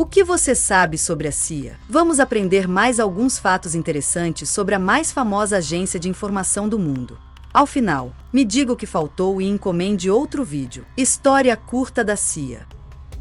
O que você sabe sobre a CIA? Vamos aprender mais alguns fatos interessantes sobre a mais famosa agência de informação do mundo. Ao final, me diga o que faltou e encomende outro vídeo. História curta da CIA.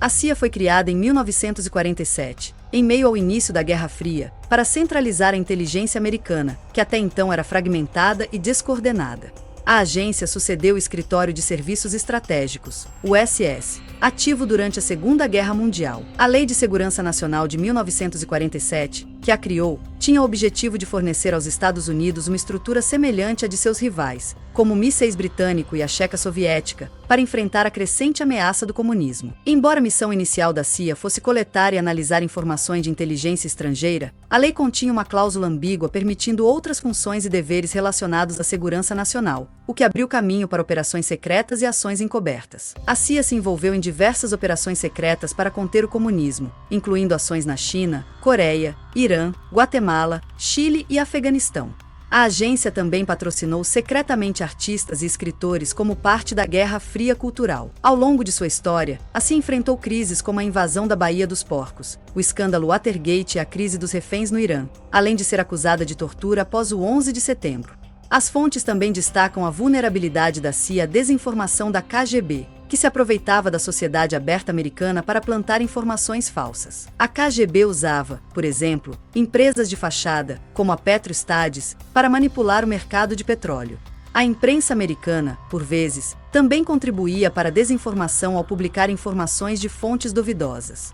A CIA foi criada em 1947, em meio ao início da Guerra Fria, para centralizar a inteligência americana, que até então era fragmentada e descoordenada. A agência sucedeu o Escritório de Serviços Estratégicos, o SS, ativo durante a Segunda Guerra Mundial. A Lei de Segurança Nacional de 1947, que a criou, tinha o objetivo de fornecer aos Estados Unidos uma estrutura semelhante à de seus rivais, como o mísseis britânico e a Checa Soviética, para enfrentar a crescente ameaça do comunismo. Embora a missão inicial da CIA fosse coletar e analisar informações de inteligência estrangeira, a lei continha uma cláusula ambígua permitindo outras funções e deveres relacionados à segurança nacional, o que abriu caminho para operações secretas e ações encobertas. A CIA se envolveu em diversas operações secretas para conter o comunismo, incluindo ações na China, Coreia, Irã, Guatemala, Chile e Afeganistão. A agência também patrocinou secretamente artistas e escritores como parte da Guerra Fria cultural. Ao longo de sua história, a CIA enfrentou crises como a invasão da Baía dos Porcos, o escândalo Watergate e a crise dos reféns no Irã, além de ser acusada de tortura após o 11 de setembro. As fontes também destacam a vulnerabilidade da CIA à desinformação da KGB, que se aproveitava da sociedade aberta americana para plantar informações falsas. A KGB usava, por exemplo, empresas de fachada, como a Petrostades, para manipular o mercado de petróleo. A imprensa americana, por vezes, também contribuía para a desinformação ao publicar informações de fontes duvidosas.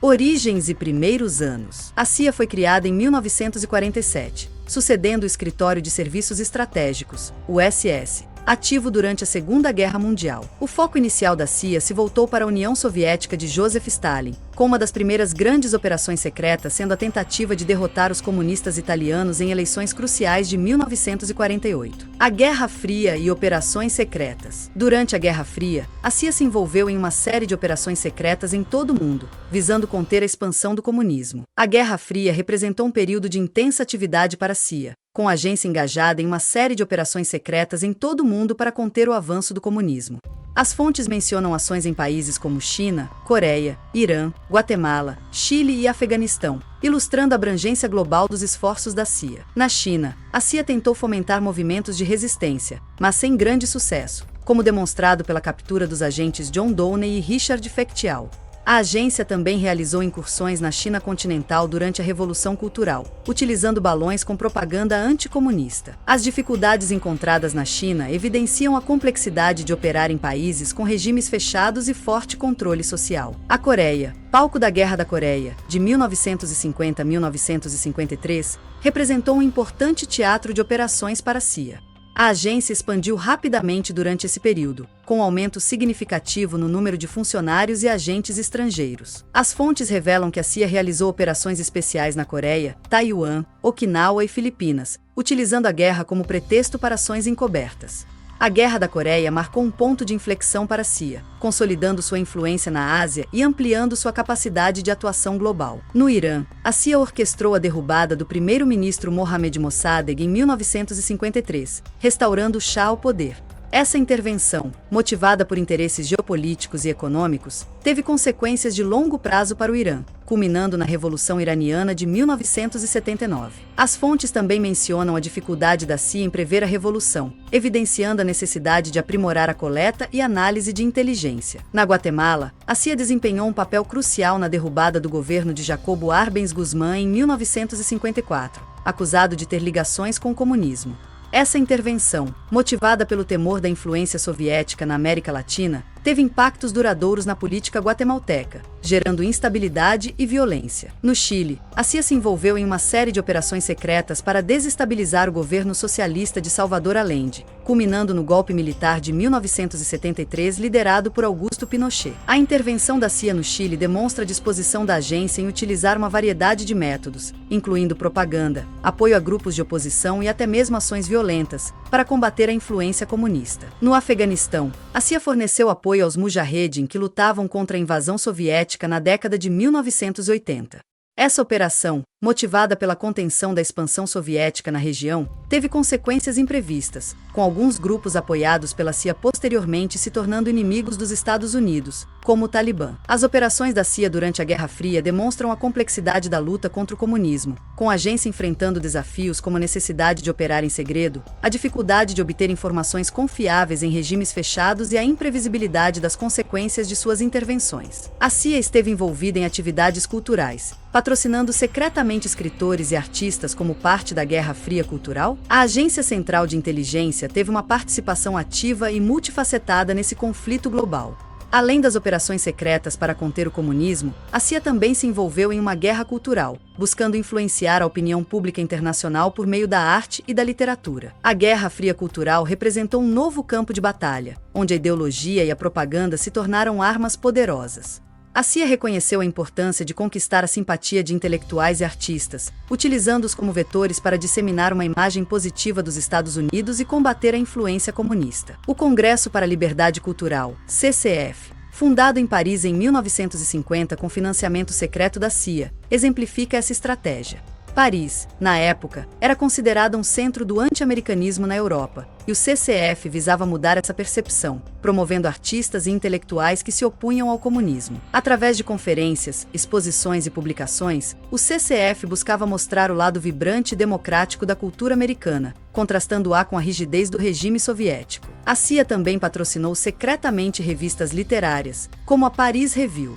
Origens e primeiros anos. A CIA foi criada em 1947, sucedendo o Escritório de Serviços Estratégicos, o SS, ativo durante a Segunda Guerra Mundial. O foco inicial da CIA se voltou para a União Soviética de Joseph Stalin, com uma das primeiras grandes operações secretas sendo a tentativa de derrotar os comunistas italianos em eleições cruciais de 1948. A Guerra Fria e operações secretas. Durante a Guerra Fria, a CIA se envolveu em uma série de operações secretas em todo o mundo, visando conter a expansão do comunismo. A Guerra Fria representou um período de intensa atividade para a CIA, com a agência engajada em uma série de operações secretas em todo o mundo para conter o avanço do comunismo. As fontes mencionam ações em países como China, Coreia, Irã, Guatemala, Chile e Afeganistão, ilustrando a abrangência global dos esforços da CIA. Na China, a CIA tentou fomentar movimentos de resistência, mas sem grande sucesso, como demonstrado pela captura dos agentes John Downey e Richard Fektial. A agência também realizou incursões na China continental durante a Revolução Cultural, utilizando balões com propaganda anticomunista. As dificuldades encontradas na China evidenciam a complexidade de operar em países com regimes fechados e forte controle social. A Coreia, palco da Guerra da Coreia, de 1950 a 1953, representou um importante teatro de operações para a CIA. A agência expandiu rapidamente durante esse período, com um aumento significativo no número de funcionários e agentes estrangeiros. As fontes revelam que a CIA realizou operações especiais na Coreia, Taiwan, Okinawa e Filipinas, utilizando a guerra como pretexto para ações encobertas. A Guerra da Coreia marcou um ponto de inflexão para a CIA, consolidando sua influência na Ásia e ampliando sua capacidade de atuação global. No Irã, a CIA orquestrou a derrubada do primeiro-ministro Mohammad Mossadegh em 1953, restaurando o Shah ao poder. Essa intervenção, motivada por interesses geopolíticos e econômicos, teve consequências de longo prazo para o Irã, culminando na Revolução Iraniana de 1979. As fontes também mencionam a dificuldade da CIA em prever a revolução, evidenciando a necessidade de aprimorar a coleta e análise de inteligência. Na Guatemala, a CIA desempenhou um papel crucial na derrubada do governo de Jacobo Arbenz Guzmán em 1954, acusado de ter ligações com o comunismo. Essa intervenção, motivada pelo temor da influência soviética na América Latina, teve impactos duradouros na política guatemalteca, gerando instabilidade e violência. No Chile, a CIA se envolveu em uma série de operações secretas para desestabilizar o governo socialista de Salvador Allende, culminando no golpe militar de 1973 liderado por Augusto Pinochet. A intervenção da CIA no Chile demonstra a disposição da agência em utilizar uma variedade de métodos, incluindo propaganda, apoio a grupos de oposição e até mesmo ações violentas, para combater a influência comunista. No Afeganistão, a CIA forneceu apoio aos Mujahedin que lutavam contra a invasão soviética na década de 1980. Essa operação, motivada pela contenção da expansão soviética na região, teve consequências imprevistas, com alguns grupos apoiados pela CIA posteriormente se tornando inimigos dos Estados Unidos, como o Talibã. As operações da CIA durante a Guerra Fria demonstram a complexidade da luta contra o comunismo, com a agência enfrentando desafios como a necessidade de operar em segredo, a dificuldade de obter informações confiáveis em regimes fechados e a imprevisibilidade das consequências de suas intervenções. A CIA esteve envolvida em atividades culturais, patrocinando secretamente escritores e artistas como parte da Guerra Fria cultural. A Agência Central de Inteligência teve uma participação ativa e multifacetada nesse conflito global. Além das operações secretas para conter o comunismo, a CIA também se envolveu em uma guerra cultural, buscando influenciar a opinião pública internacional por meio da arte e da literatura. A Guerra Fria cultural representou um novo campo de batalha, onde a ideologia e a propaganda se tornaram armas poderosas. A CIA reconheceu a importância de conquistar a simpatia de intelectuais e artistas, utilizando-os como vetores para disseminar uma imagem positiva dos Estados Unidos e combater a influência comunista. O Congresso para a Liberdade Cultural, CCF, fundado em Paris em 1950 com financiamento secreto da CIA, exemplifica essa estratégia. Paris, na época, era considerada um centro do anti-americanismo na Europa, e o CCF visava mudar essa percepção, promovendo artistas e intelectuais que se opunham ao comunismo. Através de conferências, exposições e publicações, o CCF buscava mostrar o lado vibrante e democrático da cultura americana, contrastando-a com a rigidez do regime soviético. A CIA também patrocinou secretamente revistas literárias, como a Paris Review.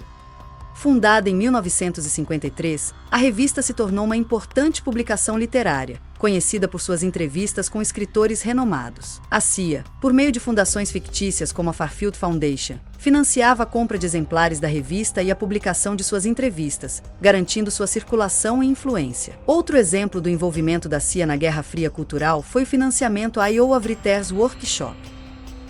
Fundada em 1953, a revista se tornou uma importante publicação literária, conhecida por suas entrevistas com escritores renomados. A CIA, por meio de fundações fictícias como a Fairfield Foundation, financiava a compra de exemplares da revista e a publicação de suas entrevistas, garantindo sua circulação e influência. Outro exemplo do envolvimento da CIA na Guerra Fria cultural foi o financiamento à Iowa Writers Workshop.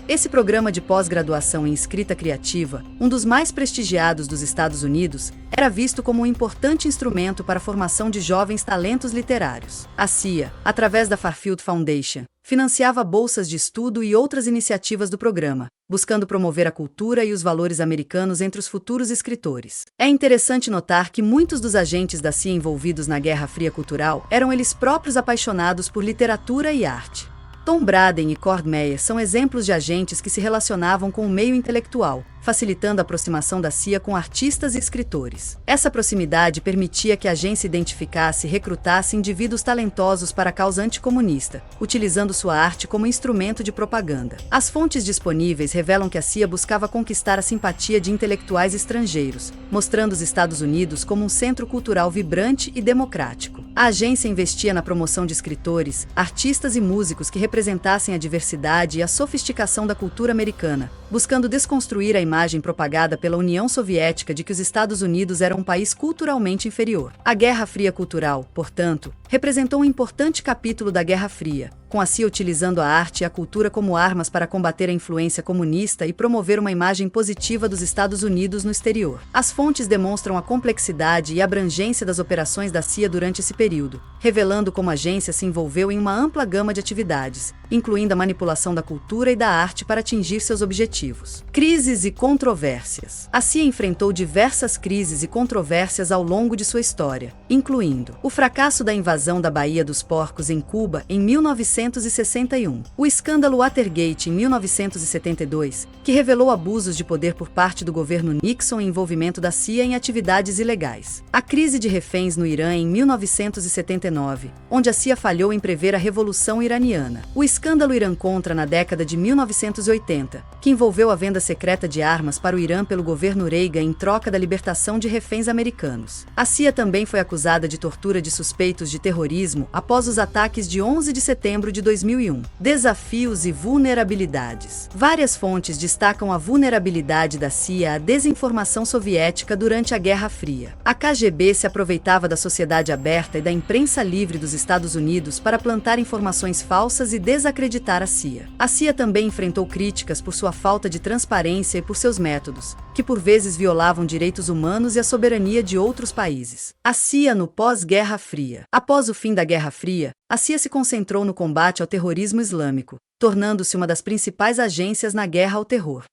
Esse programa de pós-graduação em escrita criativa, um dos mais prestigiados dos Estados Unidos, era visto como um importante instrumento para a formação de jovens talentos literários. A CIA, através da Fairfield Foundation, financiava bolsas de estudo e outras iniciativas do programa, buscando promover a cultura e os valores americanos entre os futuros escritores. É interessante notar que muitos dos agentes da CIA envolvidos na Guerra Fria cultural eram eles próprios apaixonados por literatura e arte. Tom Braden e Cord Meyer são exemplos de agentes que se relacionavam com o meio intelectual, facilitando a aproximação da CIA com artistas e escritores. Essa proximidade permitia que a agência identificasse e recrutasse indivíduos talentosos para a causa anticomunista, utilizando sua arte como instrumento de propaganda. As fontes disponíveis revelam que a CIA buscava conquistar a simpatia de intelectuais estrangeiros, mostrando os Estados Unidos como um centro cultural vibrante e democrático. A agência investia na promoção de escritores, artistas e músicos que representassem a diversidade e a sofisticação da cultura americana, buscando desconstruir a imagem propagada pela União Soviética de que os Estados Unidos eram um país culturalmente inferior. A Guerra Fria cultural, portanto, representou um importante capítulo da Guerra Fria, com a CIA utilizando a arte e a cultura como armas para combater a influência comunista e promover uma imagem positiva dos Estados Unidos no exterior. As fontes demonstram a complexidade e abrangência das operações da CIA durante esse período, revelando como a agência se envolveu em uma ampla gama de atividades, incluindo a manipulação da cultura e da arte para atingir seus objetivos. Crises e controvérsias. A CIA enfrentou diversas crises e controvérsias ao longo de sua história, incluindo o fracasso da invasão da Baía dos Porcos em Cuba em 1961, o escândalo Watergate em 1972, que revelou abusos de poder por parte do governo Nixon e envolvimento da CIA em atividades ilegais, a crise de reféns no Irã em 1979, onde a CIA falhou em prever a Revolução Iraniana, o escândalo Irã-Contra na década de 1980, que envolveu a venda secreta de armas para o Irã pelo governo Reagan em troca da libertação de reféns americanos. A CIA também foi acusada de tortura de suspeitos de terrorismo após os ataques de 11 de setembro de 2001. Desafios e vulnerabilidades. Várias fontes destacam a vulnerabilidade da CIA à desinformação soviética durante a Guerra Fria. A KGB se aproveitava da sociedade aberta e da imprensa livre dos Estados Unidos para plantar informações falsas e desacreditar a CIA. A CIA também enfrentou críticas por sua falta de transparência e por seus métodos, que por vezes violavam direitos humanos e a soberania de outros países. A CIA no pós-Guerra Fria. Após o fim da Guerra Fria, a CIA se concentrou no combate ao terrorismo islâmico, tornando-se uma das principais agências na guerra ao terror.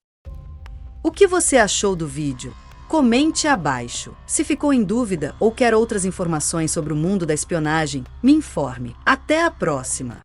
O que você achou do vídeo? Comente abaixo. Se ficou em dúvida ou quer outras informações sobre o mundo da espionagem, me informe. Até a próxima!